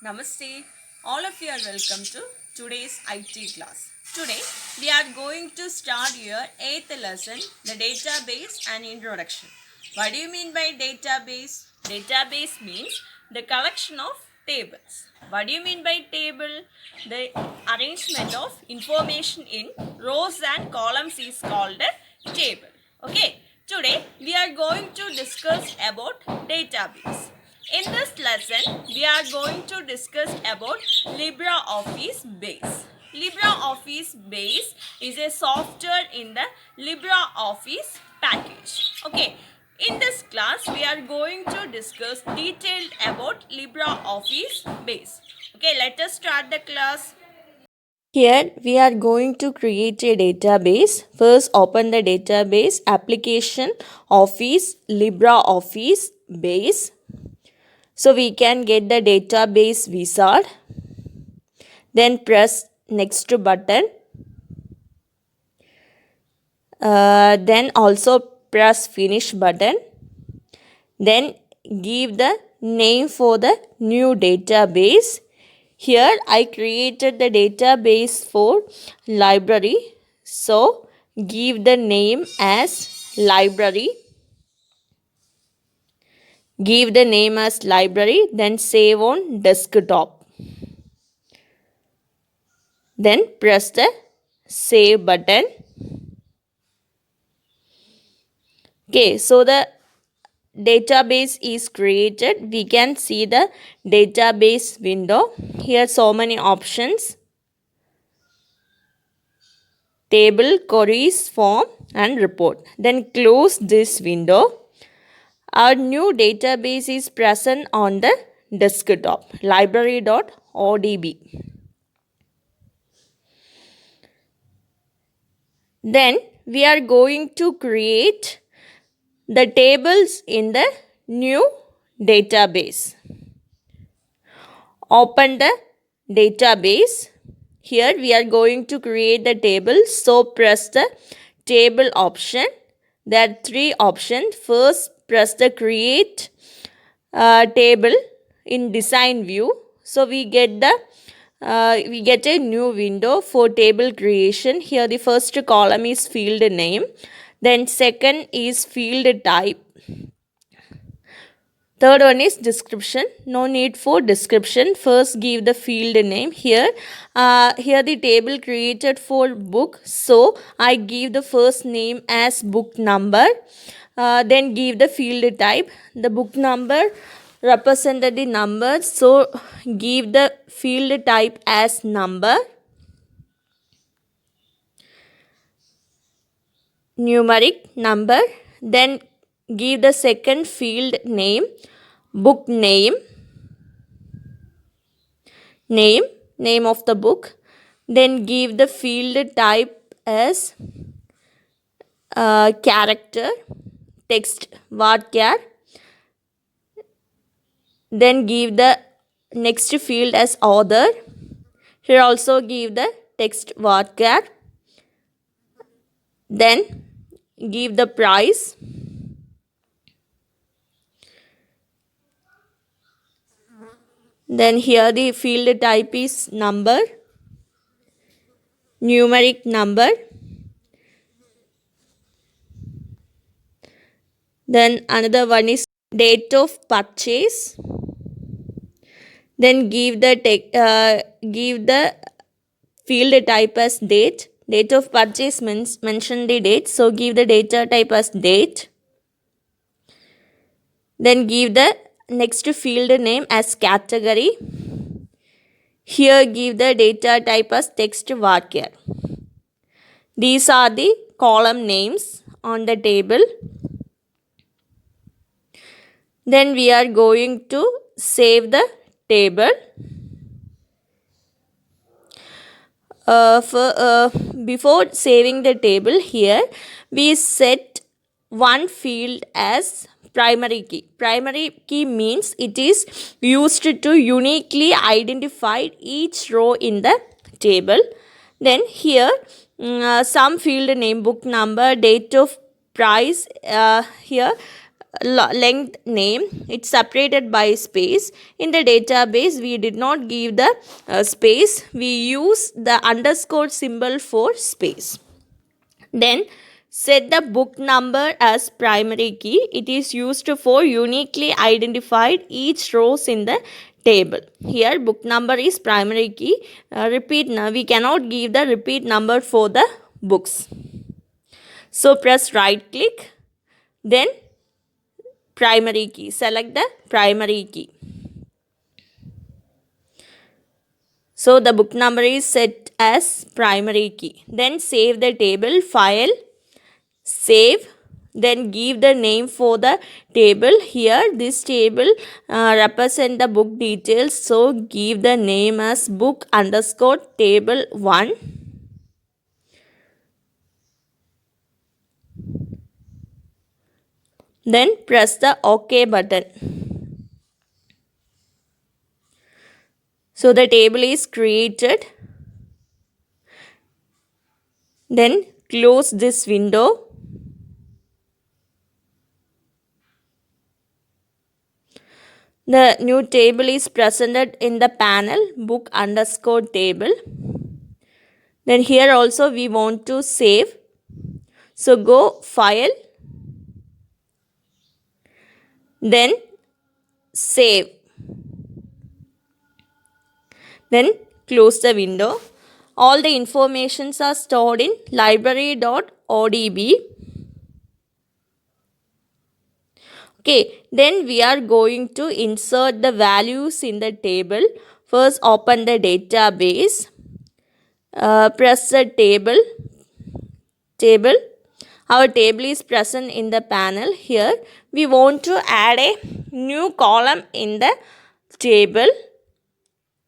Namaste. All of you are welcome to today's IT class. Today we are going to start your 8th lesson, the database and introduction. What do you mean by database? Database means the collection of tables. What do you mean by table? The arrangement of information in rows and columns is called a table. Okay. Today we are going to discuss about database. In this lesson, we are going to discuss about LibreOffice Base. LibreOffice Base is a software in the LibreOffice package. Okay, in this class, we are going to discuss detailed about LibreOffice Base. Okay, let us start the class. Here we are going to create a database. First open the database application Office LibreOffice Base. So we can get the database wizard. Then press next button. Then also press finish button. Then give the name for the new database. Here I created the database for library. So give the name as library. Give the name as library. Then save on desktop. Then press the save button. Okay, so the database is created. We can see the database window. Here so many options. Table, queries, form and report. Then close this window. Our new database is present on the desktop. Library.odb. Then we are going to create the tables in the new database. Open the database. Here we are going to create the table. So press the table option. There are three options. First press the create table in design view. So we get a new window for table creation. Here the first column is field name. Then second is field type. Third one is description. No need for description. First give the field name. Here the table created for book. So I give the first name as book number. Then give the field type. The book number represented the number. So give the field type as number. Numeric number. Then give the second field name, book name of the book. Then give the field type as character, text, varchar. Then give the next field as author. Here also give the text varchar. Then give the price. Then here the field type is number, numeric number. Then another one is date of purchase. Then give the field type as date. Date of purchase means mention the date. So give the data type as date. Then give the next field name as category. Here give the data type as text varchar. These are the column names on the table. Then we are going to save the table. Before saving the table, here we set one field as primary key. Primary key means it is used to uniquely identify each row in the table. Then here some field name, book number, date of price. Here length name, it's separated by space. In the database we did not give the space, we use the underscore symbol for space. Then set the book number as primary key. It is used for uniquely identified each rows in the table. Here book number is primary key. Repeat, we cannot give the repeat number for the books. So press right click, then primary key. Select the primary key. So the book number is set as primary key. Then save the table, file, save, then give the name for the table. Here this table represent the book details, so give the name as book underscore table 1. Then press the OK button. So the table is created. Then close this window. The new table is presented in the panel book underscore table. Then here also we want to save. So go file, then save, then close the window. All the informations are stored in library.odb. Okay, then we are going to insert the values in the table. First open the database, press the table. Our table is present in the panel. Here we want to add a new column in the table.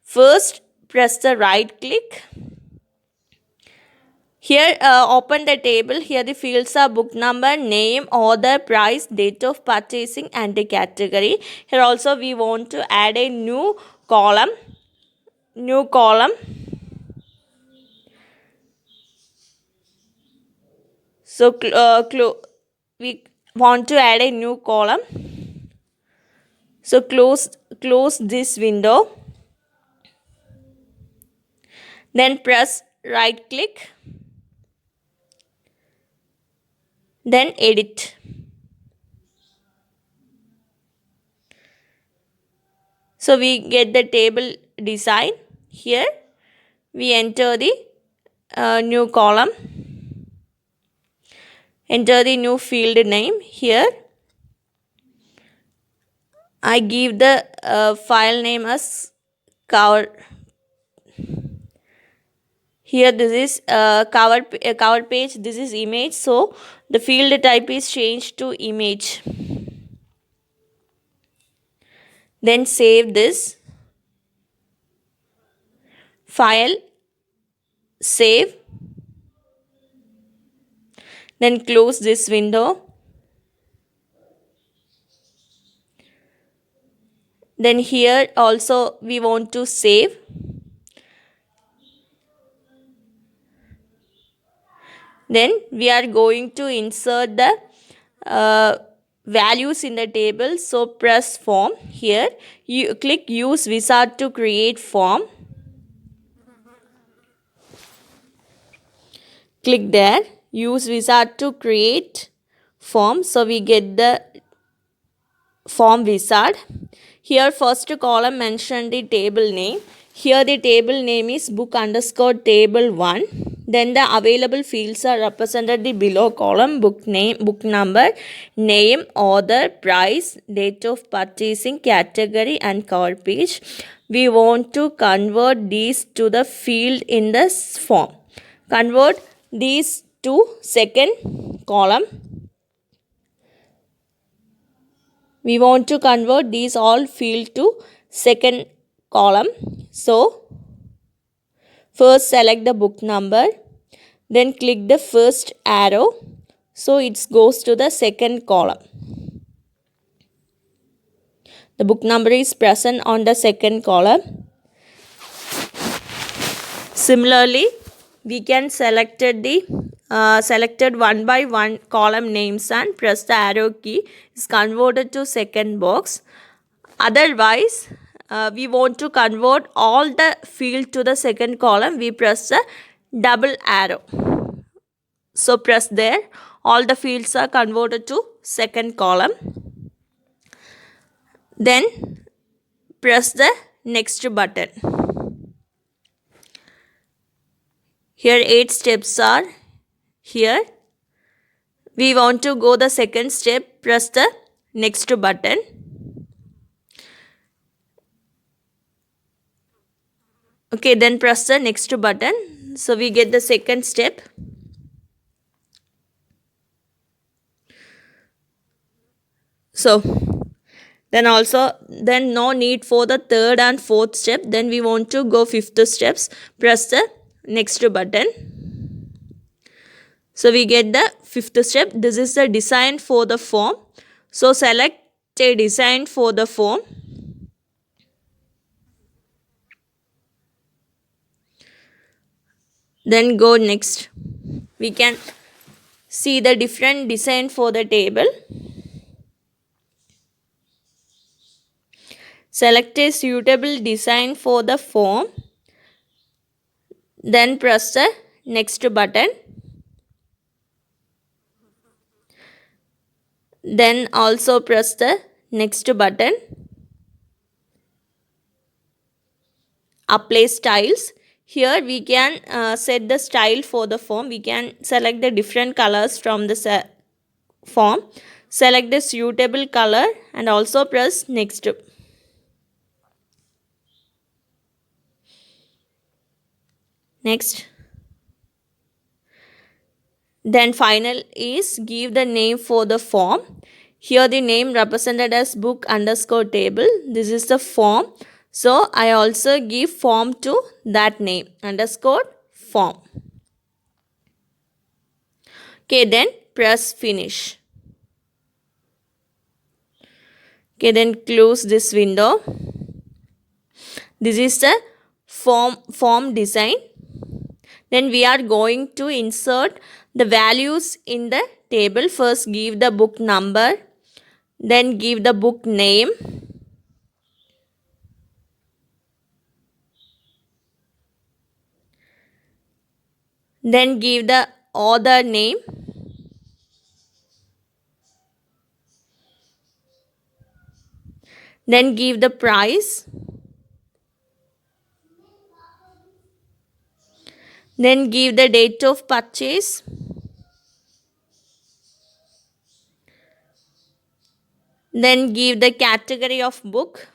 First press the right click. Here open the table. Here the fields are book number, name, author, price, date of purchasing and the category. Here also we want to add a new column. So we want to add a new column. So close this window. Then press right click. Then edit. So we get the table design. Here we enter the new column. Enter the new field name. Here I give the file name as cover. Here this is cover page, this is image, so the field type is changed to image. Then save this, file, save, then close this window. Then here also we want to save. Then we are going to insert the values in the table. So press form. Here you click use wizard to create form. Click there, use wizard to create form. So we get the form wizard. Here first column mention the table name. Here the table name is book underscore table 1. Then the available fields are represented the below column: book name, book number, name, author, price, date of purchasing, category and cover page. We want to convert these to the field in the form. Convert these to second column. We want to convert these all field to second column. So first select the book number, then click the first arrow, so it goes to the second column. The book number is present on the second column. Similarly, we can select the selected one by one column names and press the arrow key is converted to second box. Otherwise, we want to convert all the field to the second column, we press the double arrow. So press there, all the fields are converted to second column. Then press the next button. Here 8 steps are here. We want to go the second step, press the next button. Okay, then press the next button. So we get the second step. So then no need for the third and fourth step. Then we want to go fifth steps. Press the next button. So we get the fifth step. This is the design for the form. So select a design for the form. Then go next. We can see the different design for the table. Select a suitable design for the form. Then press the next button. Then also press the next button. Apply styles. Here we can set the style for the form. We can select the different colors from the form. Select the suitable color and also press next. Next. Then final is give the name for the form. Here the name represented as book underscore table. This is the form. So I also give form to that name underscore form. Okay, then press finish. Okay, then close this window. This is the form design. Then we are going to insert the values in the table. First give the book number, then give the book name, then give the author name, then give the price, then give the date of purchase, then give the category of book,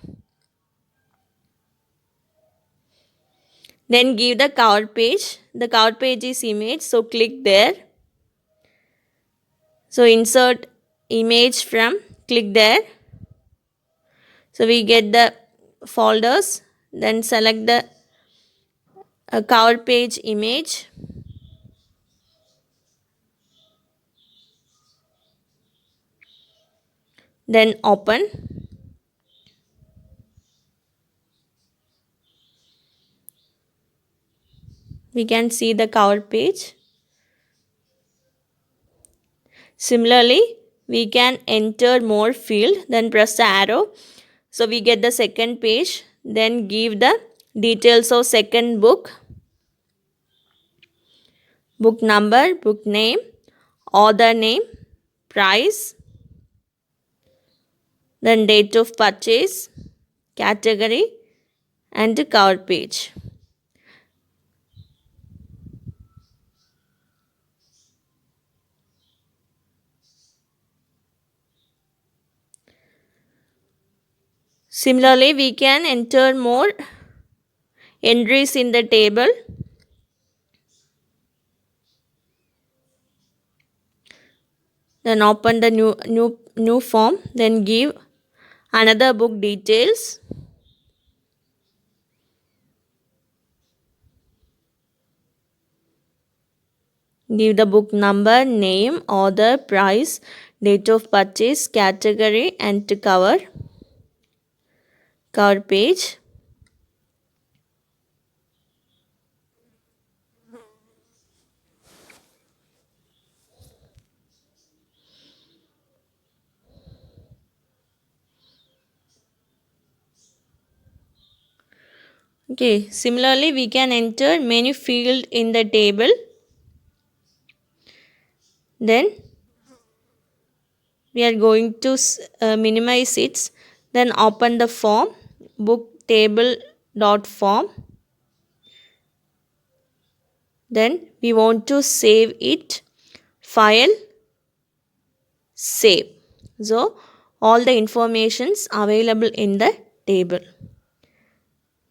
then give the cover page. The cover page is image, so click there. So insert image from, click there. So we get the folders, then select the cover page image. Then open. We can see the cover page. Similarly, we can enter more field, then press the arrow. So we get the second page, then give the details of second book, book number, book name, author name, price, then date of purchase, category and the cover page. Similarly, we can enter more entries in the table. Then open the new form, then give another book details. Give the book number, name, author, price, date of purchase, category and cover page. Okay, similarly, we can enter many field in the table. Then we are going to minimize it. Then open the form, book table dot form. Then we want to save it, file, save. So all the informations available in the table.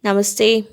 Namaste.